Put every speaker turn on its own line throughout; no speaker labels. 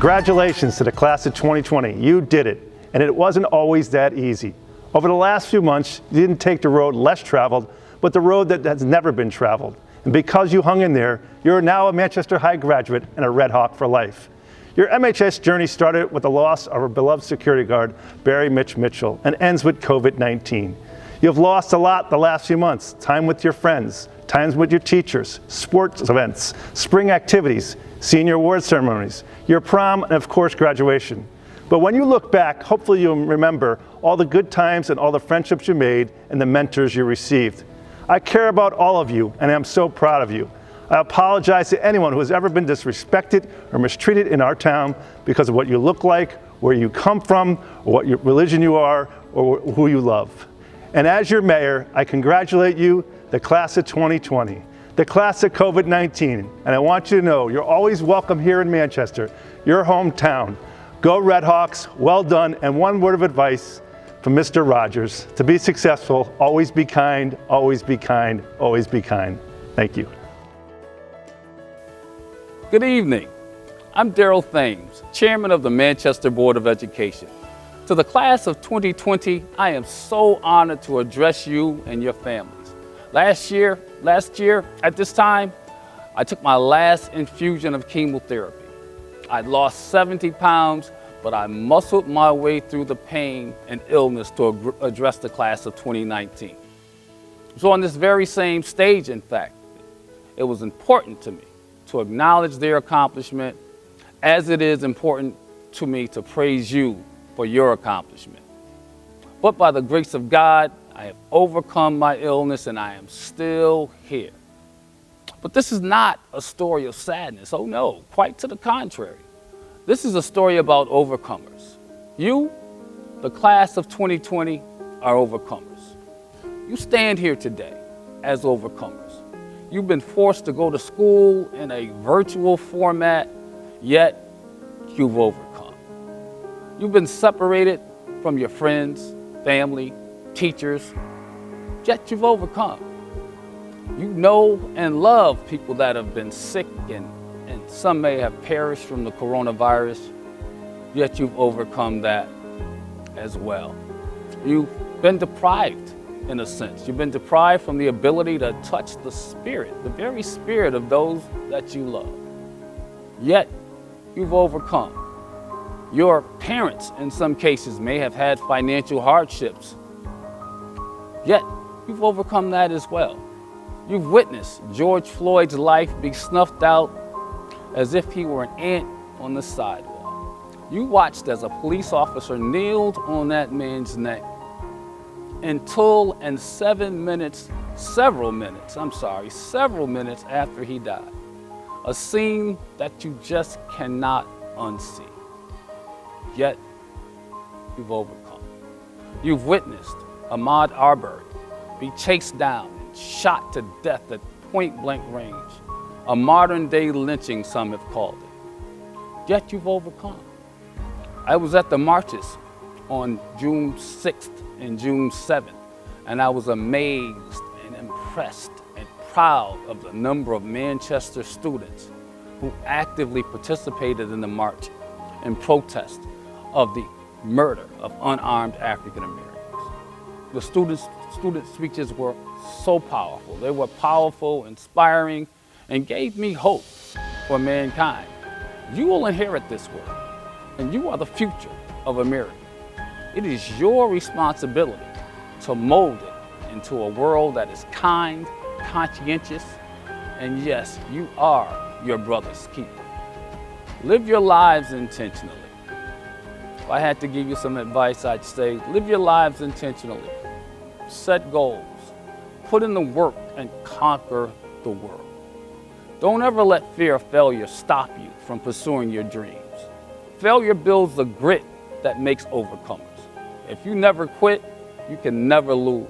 Congratulations to the class of 2020. You did it, and it wasn't always that easy. Over the last few months, you didn't take the road less traveled, but the road that has never been traveled. And because you hung in there, you're now a Manchester High graduate and a Red Hawk for life. Your MHS journey started with the loss of our beloved security guard, Barry Mitch Mitchell, and ends with COVID-19. You've lost a lot the last few months: time with your friends, times with your teachers, sports events, spring activities, senior award ceremonies, your prom, and of course, graduation. But when you look back, hopefully you'll remember all the good times and all the friendships you made and the mentors you received. I care about all of you, and I'm so proud of you. I apologize to anyone who has ever been disrespected or mistreated in our town because of what you look like, where you come from, or what your religion you are, or who you love. And as your mayor, I congratulate you, the class of 2020, the class of COVID-19, and I want you to know you're always welcome here in Manchester, your hometown. Go Red Hawks, well done, and one word of advice from Mr. Rogers: to be successful, always be kind, always be kind, always be kind. Thank you.
Good evening. I'm Darrell Thames, Chairman of the Manchester Board of Education. To the class of 2020, I am so honored to address you and your families. Last year at this time, I took my last infusion of chemotherapy. I'd lost 70 pounds, but I muscled my way through the pain and illness to address the class of 2019. So on this very same stage, in fact, it was important to me to acknowledge their accomplishment, as it is important to me to praise you for your accomplishment. But by the grace of God, I have overcome my illness and I am still here. But this is not a story of sadness. Oh no, quite to the contrary. This is a story about overcomers. You, the class of 2020, are overcomers. You stand here today as overcomers. You've been forced to go to school in a virtual format, yet you've overcome. You've been separated from your friends, family, teachers, yet you've overcome. You know and love people that have been sick and some may have perished from the coronavirus, yet you've overcome that as well. You've been deprived, in a sense. You've been deprived from the ability to touch the spirit, the very spirit of those that you love. Yet you've overcome. Your parents, in some cases, may have had financial hardships, yet you've overcome that as well. You've witnessed George Floyd's life be snuffed out as if he were an ant on the sidewalk. You watched as a police officer kneeled on that man's neck until several minutes after he died. A scene that you just cannot unsee. Yet, you've overcome. You've witnessed Ahmaud Arbery be chased down and shot to death at point-blank range. A modern-day lynching, some have called it. Yet you've overcome. I was at the marches on June 6th and June 7th, and I was amazed and impressed and proud of the number of Manchester students who actively participated in the march in protest of the murder of unarmed African Americans. The student speeches were so powerful. They were powerful, inspiring, and gave me hope for mankind. You will inherit this world, and you are the future of America. It is your responsibility to mold it into a world that is kind, conscientious, and yes, you are your brother's keeper. Live your lives intentionally. If I had to give you some advice, I'd say live your lives intentionally. Set goals. Put in the work and conquer the world. Don't ever let fear of failure stop you from pursuing your dreams. Failure builds the grit that makes overcomers. If you never quit, you can never lose.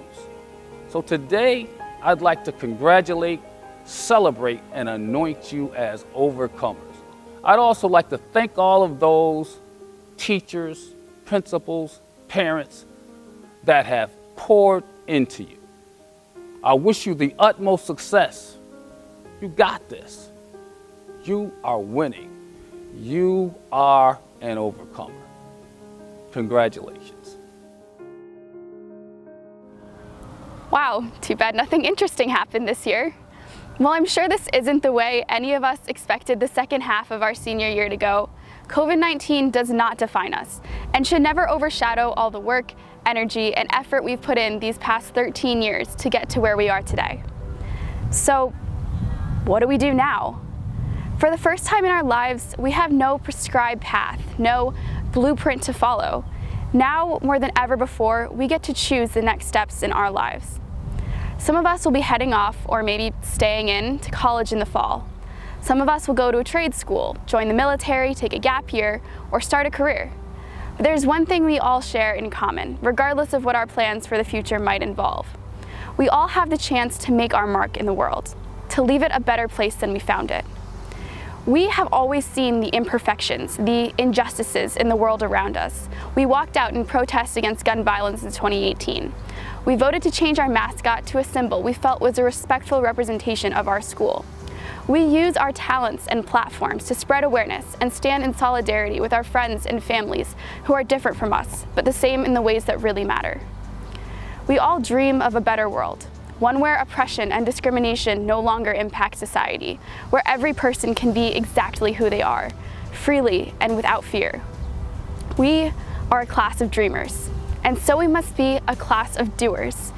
So today, I'd like to congratulate, celebrate, and anoint you as overcomers. I'd also like to thank all of those teachers, principals, parents that have poured into you. I wish you the utmost success. You got this. You are winning. You are an overcomer. Congratulations.
Wow, too bad nothing interesting happened this year. While I'm sure this isn't the way any of us expected the second half of our senior year to go, COVID-19 does not define us and should never overshadow all the work, energy, and effort we've put in these past 13 years to get to where we are today. So, what do we do now? For the first time in our lives, we have no prescribed path, no blueprint to follow. Now, more than ever before, we get to choose the next steps in our lives. Some of us will be heading off or maybe staying in to college in the fall. Some of us will go to a trade school, join the military, take a gap year, or start a career. But there's one thing we all share in common, regardless of what our plans for the future might involve. We all have the chance to make our mark in the world, to leave it a better place than we found it. We have always seen the imperfections, the injustices in the world around us. We walked out in protest against gun violence in 2018. We voted to change our mascot to a symbol we felt was a respectful representation of our school. We use our talents and platforms to spread awareness and stand in solidarity with our friends and families who are different from us, but the same in the ways that really matter. We all dream of a better world, one where oppression and discrimination no longer impact society, where every person can be exactly who they are, freely and without fear. We are a class of dreamers, and so we must be a class of doers.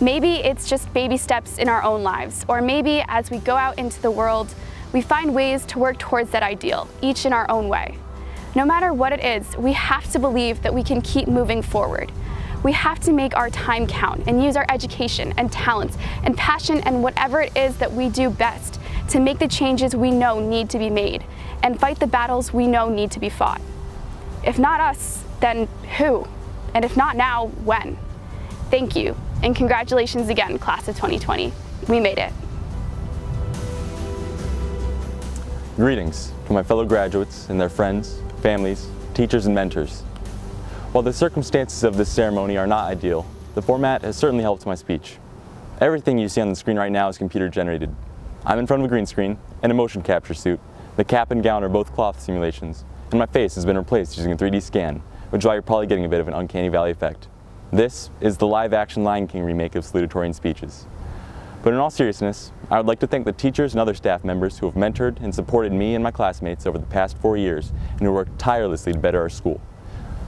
Maybe it's just baby steps in our own lives, or maybe as we go out into the world, we find ways to work towards that ideal, each in our own way. No matter what it is, we have to believe that we can keep moving forward. We have to make our time count and use our education and talents and passion and whatever it is that we do best to make the changes we know need to be made and fight the battles we know need to be fought. If not us, then who? And if not now, when? Thank you, and congratulations again, class of 2020. We made it.
Greetings to my fellow graduates and their friends, families, teachers, and mentors. While the circumstances of this ceremony are not ideal, the format has certainly helped my speech. Everything you see on the screen right now is computer generated. I'm in front of a green screen and a motion capture suit. The cap and gown are both cloth simulations, and my face has been replaced using a 3D scan, which is why you're probably getting a bit of an uncanny valley effect. This is the live-action Lion King remake of Salutatorian Speeches. But in all seriousness, I would like to thank the teachers and other staff members who have mentored and supported me and my classmates over the past 4 years and who worked tirelessly to better our school.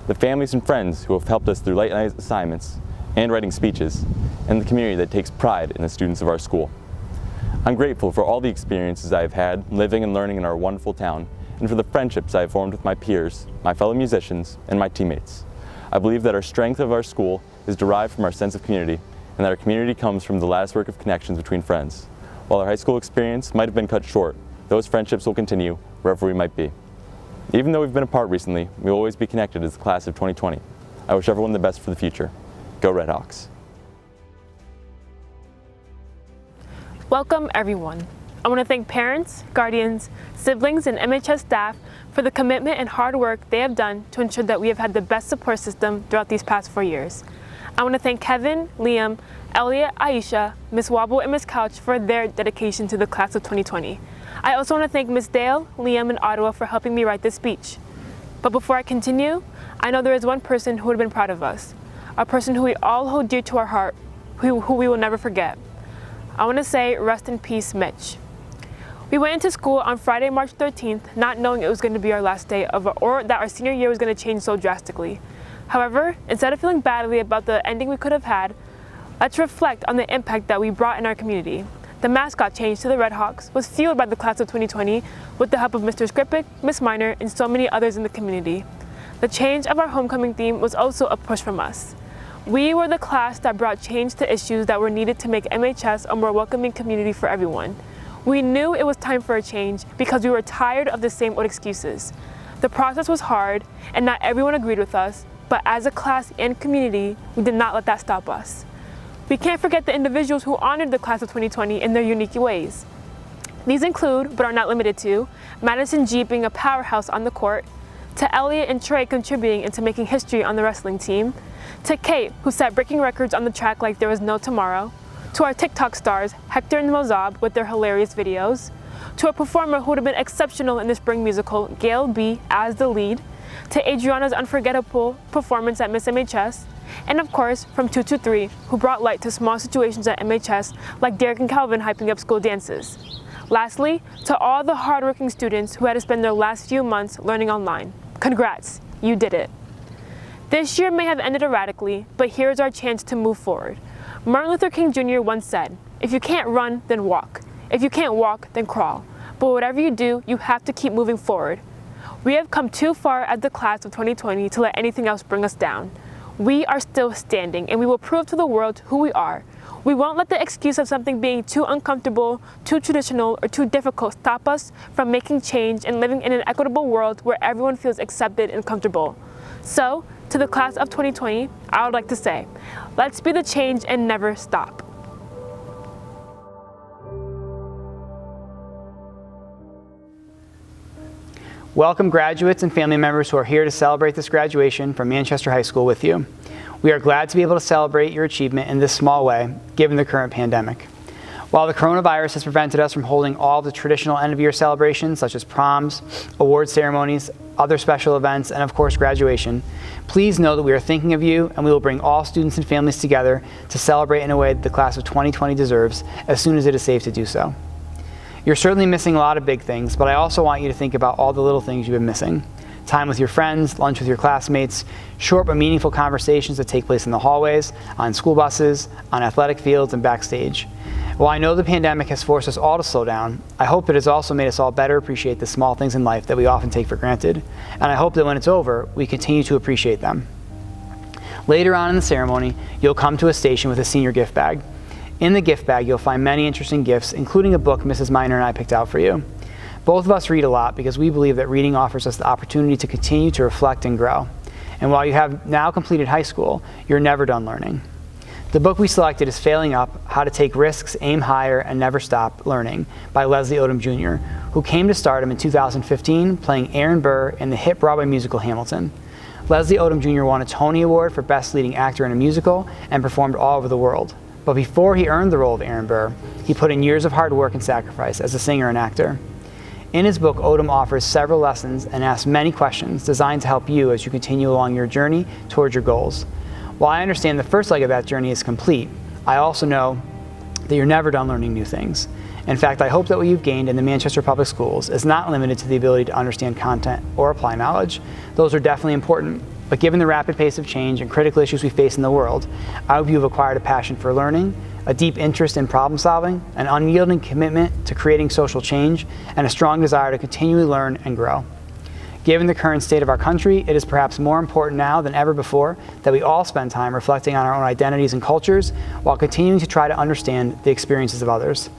The families and friends who have helped us through late night assignments and writing speeches, and the community that takes pride in the students of our school. I'm grateful for all the experiences I've had living and learning in our wonderful town, and for the friendships I've formed with my peers, my fellow musicians, and my teammates. I believe that our strength of our school is derived from our sense of community, and that our community comes from the latticework of connections between friends. While our high school experience might have been cut short, those friendships will continue wherever we might be. Even though we've been apart recently, we will always be connected as the class of 2020. I wish everyone the best for the future. Go Red Hawks.
Welcome everyone. I want to thank parents, guardians, siblings, and MHS staff for the commitment and hard work they have done to ensure that we have had the best support system throughout these past 4 years. I want to thank Kevin, Liam, Elliot, Aisha, Ms. Wobble, and Ms. Couch for their dedication to the class of 2020. I also want to thank Ms. Dale, Liam, and Ottawa for helping me write this speech. But before I continue, I know there is one person who would have been proud of us, a person who we all hold dear to our heart, who we will never forget. I want to say rest in peace, Mitch. We went into school on Friday, March 13th, not knowing it was going to be our last day or that our senior year was going to change so drastically. However, instead of feeling badly about the ending we could have had, let's reflect on the impact that we brought in our community. The mascot change to the Red Hawks was fueled by the class of 2020 with the help of Mr. Skripik, Ms. Miner, and so many others in the community. The change of our homecoming theme was also a push from us. We were the class that brought change to issues that were needed to make MHS a more welcoming community for everyone. We knew it was time for a change because we were tired of the same old excuses. The process was hard and not everyone agreed with us, but as a class and community, we did not let that stop us. We can't forget the individuals who honored the class of 2020 in their unique ways. These include, but are not limited to, Madison G being a powerhouse on the court, to Elliot and Trey contributing into making history on the wrestling team, to Kate, who set breaking records on the track like there was no tomorrow, to our TikTok stars, Hector and Mozab with their hilarious videos, to a performer who would have been exceptional in the spring musical, Gail B. as the lead, to Adriana's unforgettable performance at Miss MHS, and of course from 223, who brought light to small situations at MHS like Derek and Calvin hyping up school dances. Lastly, to all the hardworking students who had to spend their last few months learning online, congrats, you did it. This year may have ended erratically, but here's our chance to move forward. Martin Luther King Jr. once said, "If you can't run, then walk. If you can't walk, then crawl. But whatever you do, you have to keep moving forward." We have come too far as the class of 2020 to let anything else bring us down. We are still standing, and we will prove to the world who we are. We won't let the excuse of something being too uncomfortable, too traditional, or too difficult stop us from making change and living in an equitable world where everyone feels accepted and comfortable. So, to the class of 2020, I would like to say, let's be the change and never stop.
Welcome graduates and family members who are here to celebrate this graduation from Manchester High School with you. We are glad to be able to celebrate your achievement in this small way, given the current pandemic. While the coronavirus has prevented us from holding all the traditional end-of-year celebrations, such as proms, award ceremonies, other special events, and of course graduation, please know that we are thinking of you, and we will bring all students and families together to celebrate in a way that the class of 2020 deserves as soon as it is safe to do so. You're certainly missing a lot of big things, but I also want you to think about all the little things you've been missing. Time with your friends, lunch with your classmates, short but meaningful conversations that take place in the hallways, on school buses, on athletic fields, and backstage. While I know the pandemic has forced us all to slow down, I hope it has also made us all better appreciate the small things in life that we often take for granted, and I hope that when it's over, we continue to appreciate them. Later on in the ceremony, you'll come to a station with a senior gift bag. In the gift bag, you'll find many interesting gifts, including a book Mrs. Miner and I picked out for you. Both of us read a lot because we believe that reading offers us the opportunity to continue to reflect and grow. And while you have now completed high school, you're never done learning. The book we selected is Failing Up: How to Take Risks, Aim Higher, and Never Stop Learning by Leslie Odom Jr., who came to stardom in 2015 playing Aaron Burr in the hit Broadway musical Hamilton. Leslie Odom Jr. won a Tony Award for Best Leading Actor in a Musical and performed all over the world. But before he earned the role of Aaron Burr, he put in years of hard work and sacrifice as a singer and actor. In his book, Odom offers several lessons and asks many questions designed to help you as you continue along your journey towards your goals. While I understand the first leg of that journey is complete, I also know that you're never done learning new things. In fact, I hope that what you've gained in the Manchester Public Schools is not limited to the ability to understand content or apply knowledge. Those are definitely important, but given the rapid pace of change and critical issues we face in the world, I hope you've acquired a passion for learning, a deep interest in problem solving, an unyielding commitment to creating social change, and a strong desire to continually learn and grow. Given the current state of our country, it is perhaps more important now than ever before that we all spend time reflecting on our own identities and cultures while continuing to try to understand the experiences of others.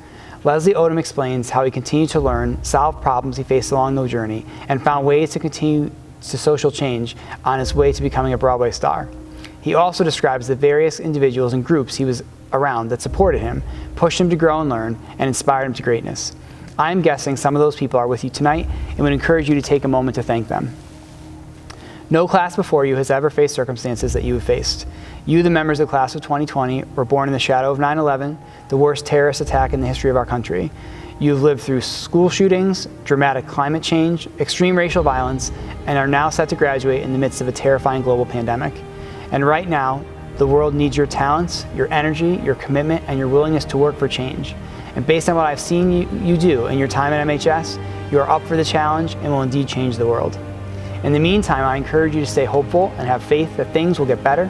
Leslie Odom explains how he continued to learn, solve problems he faced along the journey, and found ways to continue to social change on his way to becoming a Broadway star. He also describes the various individuals and groups he was around that supported him, pushed him to grow and learn, and inspired him to greatness. I'm guessing some of those people are with you tonight and would encourage you to take a moment to thank them. No class before you has ever faced circumstances that you have faced. You, the members of the class of 2020, were born in the shadow of 9/11, the worst terrorist attack in the history of our country. You've lived through school shootings, dramatic climate change, extreme racial violence, and are now set to graduate in the midst of a terrifying global pandemic. And right now, the world needs your talents, your energy, your commitment, and your willingness to work for change. And based on what I've seen you do in your time at MHS, you are up for the challenge and will indeed change the world. In the meantime, I encourage you to stay hopeful and have faith that things will get better.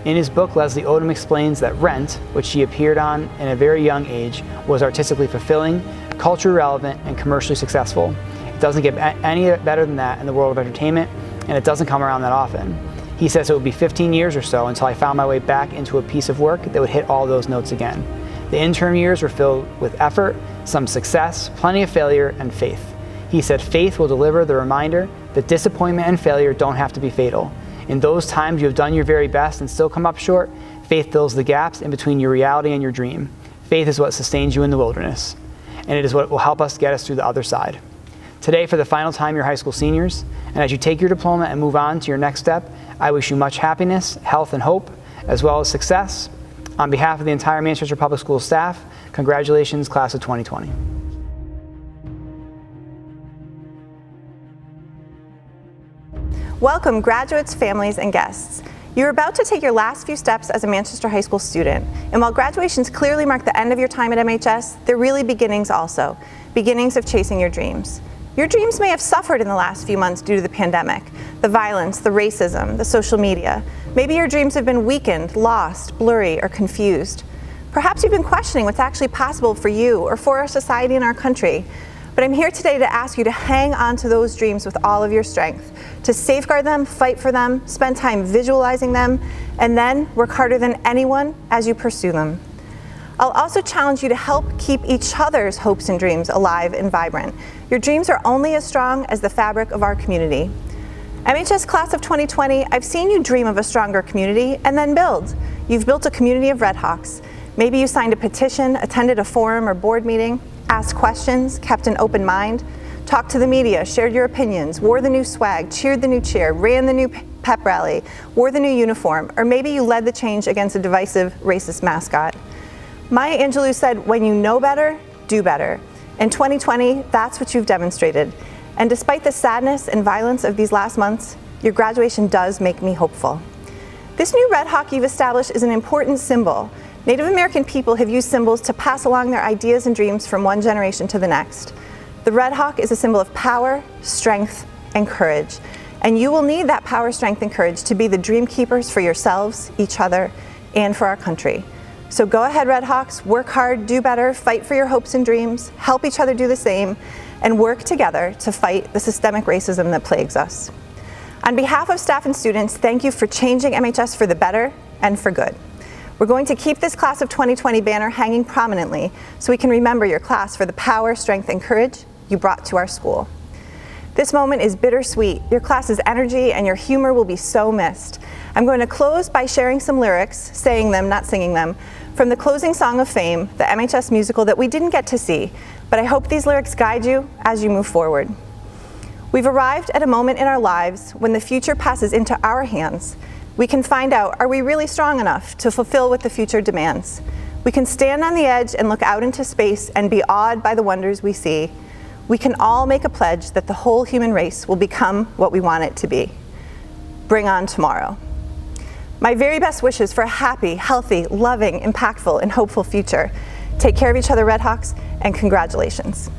In his book, Leslie Odom explains that Rent, which she appeared on in a very young age, was artistically fulfilling, culturally relevant, and commercially successful. It doesn't get any better than that in the world of entertainment, and it doesn't come around that often. He says it would be 15 years or so until I found my way back into a piece of work that would hit all those notes again. The interim years were filled with effort, some success, plenty of failure, and faith. He said faith will deliver the reminder that disappointment and failure don't have to be fatal. In those times you have done your very best and still come up short, faith fills the gaps in between your reality and your dream. Faith is what sustains you in the wilderness, and it is what will help us get us through the other side. Today, for the final time, you're high school seniors, and as you take your diploma and move on to your next step, I wish you much happiness, health, and hope, as well as success. On behalf of the entire Manchester Public Schools staff, congratulations, class of 2020.
Welcome graduates, families, and guests. You're about to take your last few steps as a Manchester High School student, and while graduations clearly mark the end of your time at MHS, they're really beginnings also, beginnings of chasing your dreams. Your dreams may have suffered in the last few months due to the pandemic, the violence, the racism, the social media. Maybe your dreams have been weakened, lost, blurry, or confused. Perhaps you've been questioning what's actually possible for you or for our society and our country. But I'm here today to ask you to hang on to those dreams with all of your strength, to safeguard them, fight for them, spend time visualizing them, and then work harder than anyone as you pursue them. I'll also challenge you to help keep each other's hopes and dreams alive and vibrant. Your dreams are only as strong as the fabric of our community. MHS Class of 2020, I've seen you dream of a stronger community and then build. You've built a community of Red Hawks. Maybe you signed a petition, attended a forum or board meeting, asked questions, kept an open mind, talked to the media, shared your opinions, wore the new swag, cheered the new cheer, ran the new pep rally, wore the new uniform, or maybe you led the change against a divisive racist mascot. Maya Angelou said, when you know better, do better. In 2020, that's what you've demonstrated. And despite the sadness and violence of these last months, your graduation does make me hopeful. This new Red Hawk you've established is an important symbol. Native American people have used symbols to pass along their ideas and dreams from one generation to the next. The Red Hawk is a symbol of power, strength, and courage. And you will need that power, strength, and courage to be the dream keepers for yourselves, each other, and for our country. So go ahead, Red Hawks, work hard, do better, fight for your hopes and dreams, help each other do the same, and work together to fight the systemic racism that plagues us. On behalf of staff and students, thank you for changing MHS for the better and for good. We're going to keep this Class of 2020 banner hanging prominently so we can remember your class for the power, strength, and courage you brought to our school. This moment is bittersweet. Your class's energy and your humor will be so missed. I'm going to close by sharing some lyrics, saying them, not singing them, from the closing song of Fame, the MHS musical that we didn't get to see, but I hope these lyrics guide you as you move forward. We've arrived at a moment in our lives when the future passes into our hands. We can find out, are we really strong enough to fulfill what the future demands? We can stand on the edge and look out into space and be awed by the wonders we see. We can all make a pledge that the whole human race will become what we want it to be. Bring on tomorrow. My very best wishes for a happy, healthy, loving, impactful, and hopeful future. Take care of each other, Red Hawks, and congratulations.